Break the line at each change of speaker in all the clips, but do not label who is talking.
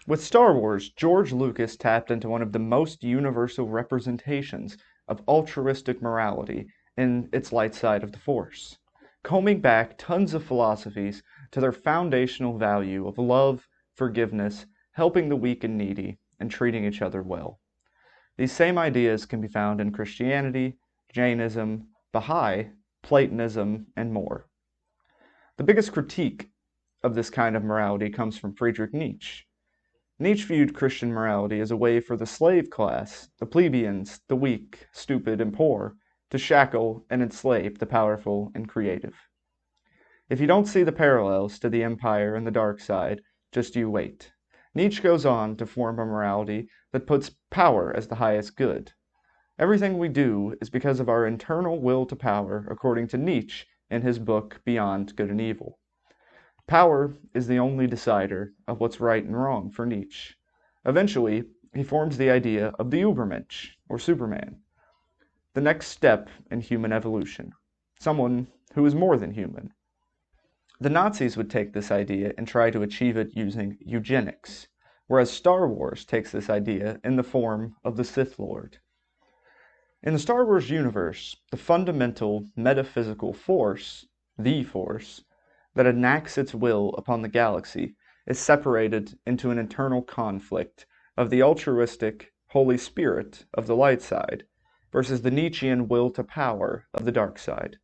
With Star Wars, George Lucas tapped into one of the most universal representations of altruistic morality in its light side of the Force, combing back tons of philosophies to their foundational value of love, forgiveness, helping the weak and needy, and treating each other well. These same ideas can be found in Christianity, Jainism, Baha'i, Platonism, and more. The biggest critique of this kind of morality comes from Friedrich Nietzsche. Nietzsche viewed Christian morality as a way for the slave class, the plebeians, the weak, stupid, and poor, to shackle and enslave the powerful and creative. If you don't see the parallels to the Empire and the dark side, just you wait. Nietzsche goes on to form a morality that puts power as the highest good. Everything we do is because of our internal will to power, according to Nietzsche in his book Beyond Good and Evil. Power is the only decider of what's right and wrong for Nietzsche. Eventually, he forms the idea of the Übermensch, or Superman, the next step in human evolution, someone who is more than human. The Nazis would take this idea and try to achieve it using eugenics, whereas Star Wars takes this idea in the form of the Sith Lord. In the Star Wars universe, the fundamental metaphysical force, the Force, that enacts its will upon the galaxy is separated into an internal conflict of the altruistic Holy Spirit of the light side versus the Nietzschean will to power of the dark side,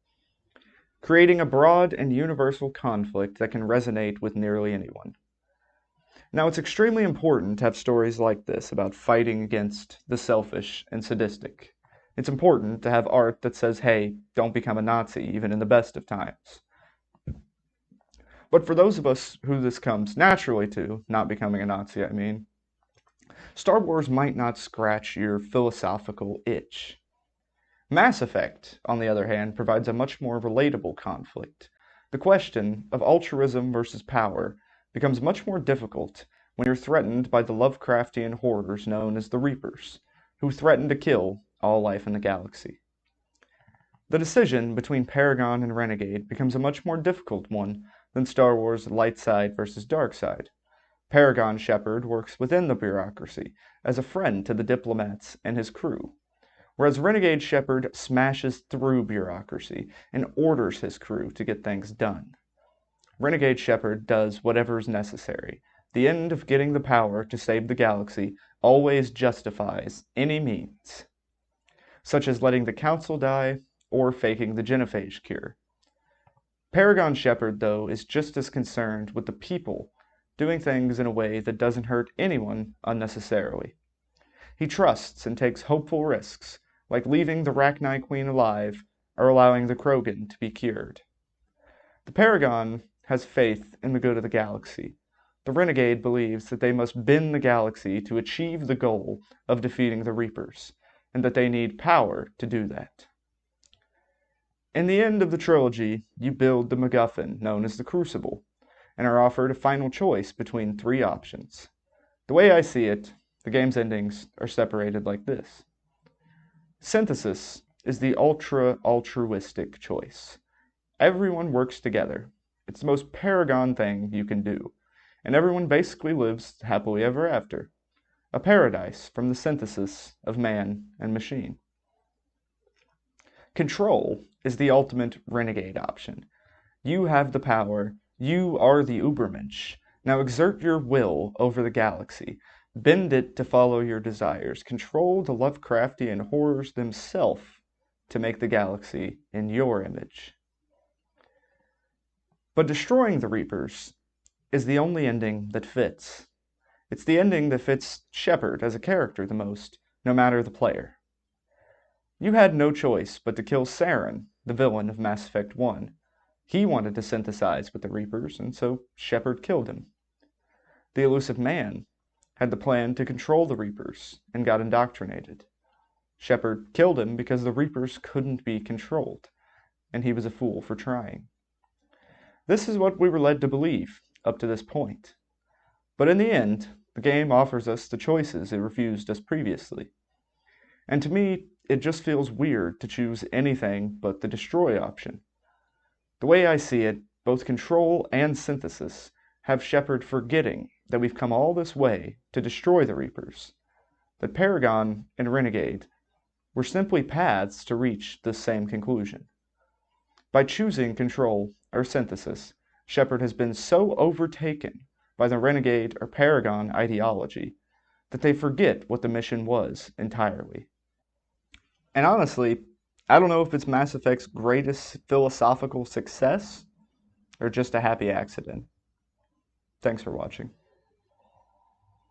creating a broad and universal conflict that can resonate with nearly anyone. Now, it's extremely important to have stories like this about fighting against the selfish and sadistic. It's important to have art that says, hey, don't become a Nazi, even in the best of times. But for those of us who this comes naturally to, not becoming a Nazi, Star Wars might not scratch your philosophical itch. Mass Effect, on the other hand, provides a much more relatable conflict. The question of altruism versus power becomes much more difficult when you're threatened by the Lovecraftian horrors known as the Reapers, who threaten to kill all life in the galaxy. The decision between Paragon and Renegade becomes a much more difficult one than Star Wars' light side versus dark side. Paragon Shepard works within the bureaucracy as a friend to the diplomats and his crew, whereas Renegade Shepard smashes through bureaucracy and orders his crew to get things done. Renegade Shepard does whatever is necessary. The end of getting the power to save the galaxy always justifies any means, such as letting the Council die or faking the genophage cure. Paragon Shepard, though, is just as concerned with the people doing things in a way that doesn't hurt anyone unnecessarily. He trusts and takes hopeful risks, like leaving the Rachni Queen alive or allowing the Krogan to be cured. The Paragon has faith in the good of the galaxy. The Renegade believes that they must bend the galaxy to achieve the goal of defeating the Reapers, and that they need power to do that. In the end of the trilogy, you build the MacGuffin known as the Crucible, and are offered a final choice between three options. The way I see it, the game's endings are separated like this. Synthesis is the ultra-altruistic choice. Everyone works together. It's the most paragon thing you can do, and everyone basically lives happily ever after. A paradise from the synthesis of man and machine. Control is the ultimate renegade option. You have the power. You are the Übermensch. Now exert your will over the galaxy. Bend it to follow your desires. Control the Lovecraftian horrors themselves to make the galaxy in your image. But destroying the Reapers is the only ending that fits. It's the ending that fits Shepard as a character the most, no matter the player. You had no choice but to kill Saren, the villain of Mass Effect 1. He wanted to synthesize with the Reapers, and so Shepard killed him. The elusive man had the plan to control the Reapers and got indoctrinated. Shepard killed him because the Reapers couldn't be controlled, and he was a fool for trying. This is what we were led to believe up to this point. But in the end, the game offers us the choices it refused us previously. And to me, it just feels weird to choose anything but the destroy option. The way I see it, both control and synthesis have Shepard forgetting that we've come all this way to destroy the Reapers, that Paragon and Renegade were simply paths to reach this same conclusion. By choosing control or synthesis, Shepard has been so overtaken by the Renegade or Paragon ideology that they forget what the mission was entirely. And honestly, I don't know if it's Mass Effect's greatest philosophical success or just a happy accident. Thanks for watching.